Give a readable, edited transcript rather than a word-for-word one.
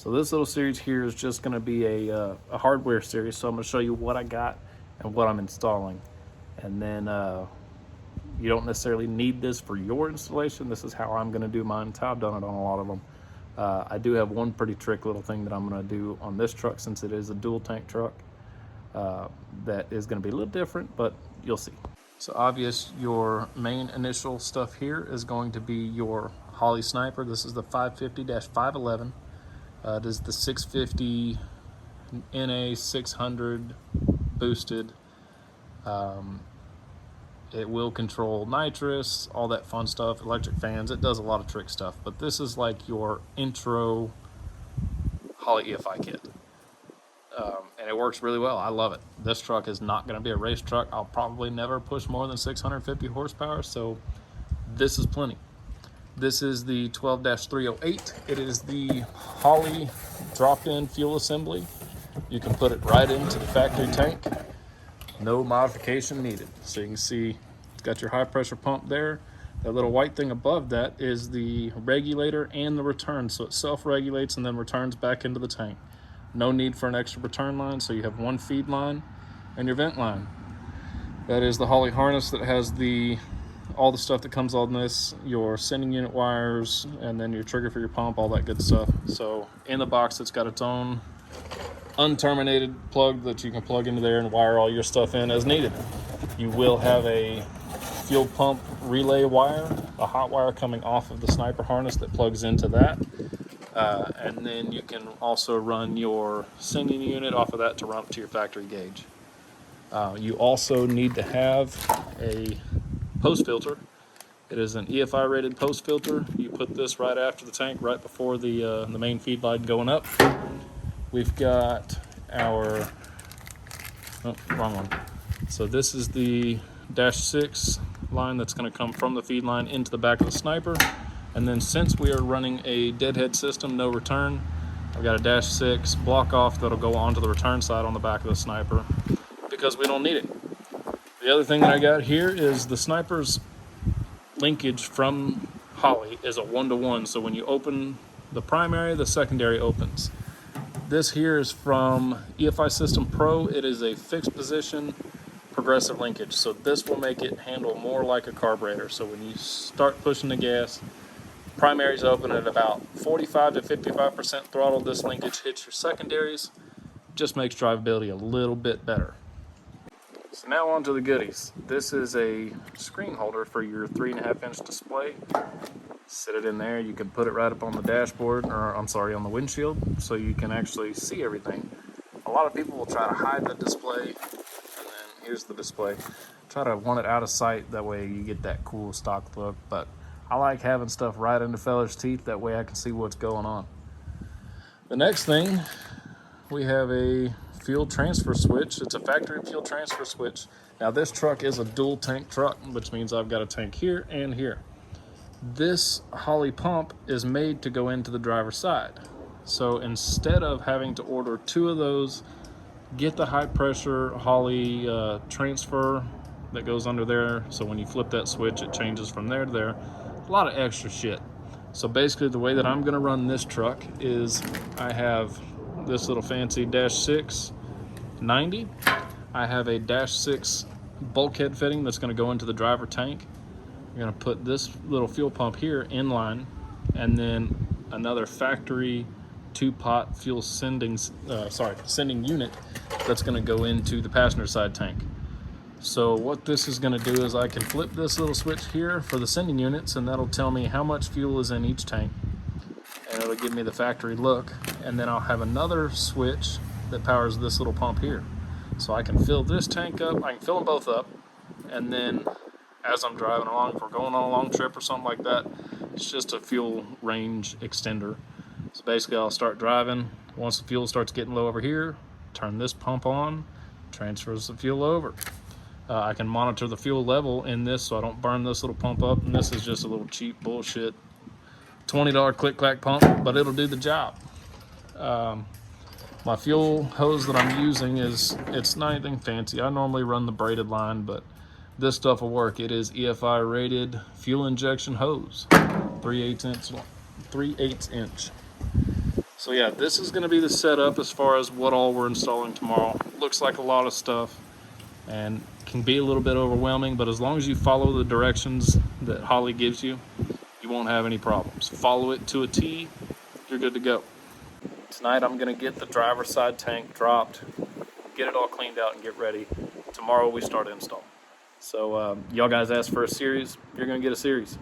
So this little series here is just going to be a hardware series. So I'm going to show you what I got and what I'm installing. And then you don't necessarily need this for your installation. This is how I'm going to do mine. It's how I've done it on a lot of them. I do have one pretty trick little thing that I'm going to do on this truck, since it is a dual tank truck. That is going to be a little different, but you'll see. So obvious, your main initial stuff here is going to be your Holley Sniper. This is the 550-511. It is the 650 NA 600 boosted. It will control nitrous, all that fun stuff, electric fans. It does a lot of trick stuff, but this is like your intro Holley EFI kit. And it works really well. I love it. This truck is not going to be a race truck. I'll probably never push more than 650 horsepower, so this is plenty. This is the 12-308. It is the Holley drop-in fuel assembly. You can put it right into the factory tank. No modification needed. So you can see it's got your high pressure pump there. That little white thing above that is the regulator and the return. So it self-regulates and then returns back into the tank. No need for an extra return line, so you have one feed line and your vent line. That is the Holley harness that has all the stuff that comes on this, your sending unit wires, and then your trigger for your pump, all that good stuff. So in the box, it's got its own unterminated plug that you can plug into there and wire all your stuff in as needed. You will have a fuel pump relay wire, a hot wire coming off of the Sniper harness that plugs into that. And then you can also run your sending unit off of that to run up to your factory gauge. You also need to have a post filter. It is an EFI rated post filter. You put this right after the tank, right before the main feed line going up. We've got our, oh, wrong one. So this is the -6 line that's going to come from the feed line into the back of the Sniper. And then since we are running a deadhead system, no return, I've got a -6 block off that'll go onto the return side on the back of the Sniper because we don't need it. The other thing that I got here is the Sniper's linkage from Holley is a 1-to-1. So when you open the primary, the secondary opens. This here is from EFI System Pro. It is a fixed position progressive linkage. So this will make it handle more like a carburetor. So when you start pushing the gas, primaries open at about 45 to 55% throttle. This linkage hits your secondaries, just makes drivability a little bit better. So now on to the goodies. This is a screen holder for your 3.5-inch display. Sit it in there. You can put it right up on the dashboard, or I'm sorry, on the windshield, so you can actually see everything. A lot of people will try to hide the display, and then here's the display. Try to want it out of sight, that way you get that cool stock look, but I like having stuff right in the fella's teeth, that way I can see what's going on. The next thing, we have a fuel transfer switch. It's a factory fuel transfer switch. Now this truck is a dual tank truck, which means I've got a tank here and here. This Holley pump is made to go into the driver's side. So instead of having to order 2 of those, get the high pressure Holley transfer that goes under there. So when you flip that switch, it changes from there to there. A lot of extra shit. So basically the way that I'm gonna run this truck is I have this little fancy -6 90. I have a -6 bulkhead fitting that's gonna go into the driver tank. I'm gonna put this little fuel pump here in line, and then another factory 2-pot fuel sending unit that's gonna go into the passenger side tank. So what this is going to do is I can flip this little switch here for the sending units, and that'll tell me how much fuel is in each tank, and it'll give me the factory look. And then I'll have another switch that powers this little pump here, so I can fill this tank up. I can fill them both up, and then as I'm driving along, if we're going on a long trip or something like that, it's just a fuel range extender. So basically I'll start driving. Once the fuel starts getting low over here, turn this pump on, transfers the fuel over. I can monitor the fuel level in this so I don't burn this little pump up. And this is just a little cheap bullshit $20 click-clack pump, but it'll do the job. My fuel hose that I'm using it's not anything fancy. I normally run the braided line, but this stuff will work. It is EFI rated fuel injection hose, 3/8 inch. So yeah, this is going to be the setup as far as what all we're installing tomorrow. Looks like a lot of stuff and can be a little bit overwhelming, but as long as you follow the directions that Holley gives you, you won't have any problems. Follow it to a T, you're good to go. Tonight I'm going to get the driver's side tank dropped, get it all cleaned out and get ready. Tomorrow we start install. So y'all guys asked for a series, you're going to get a series.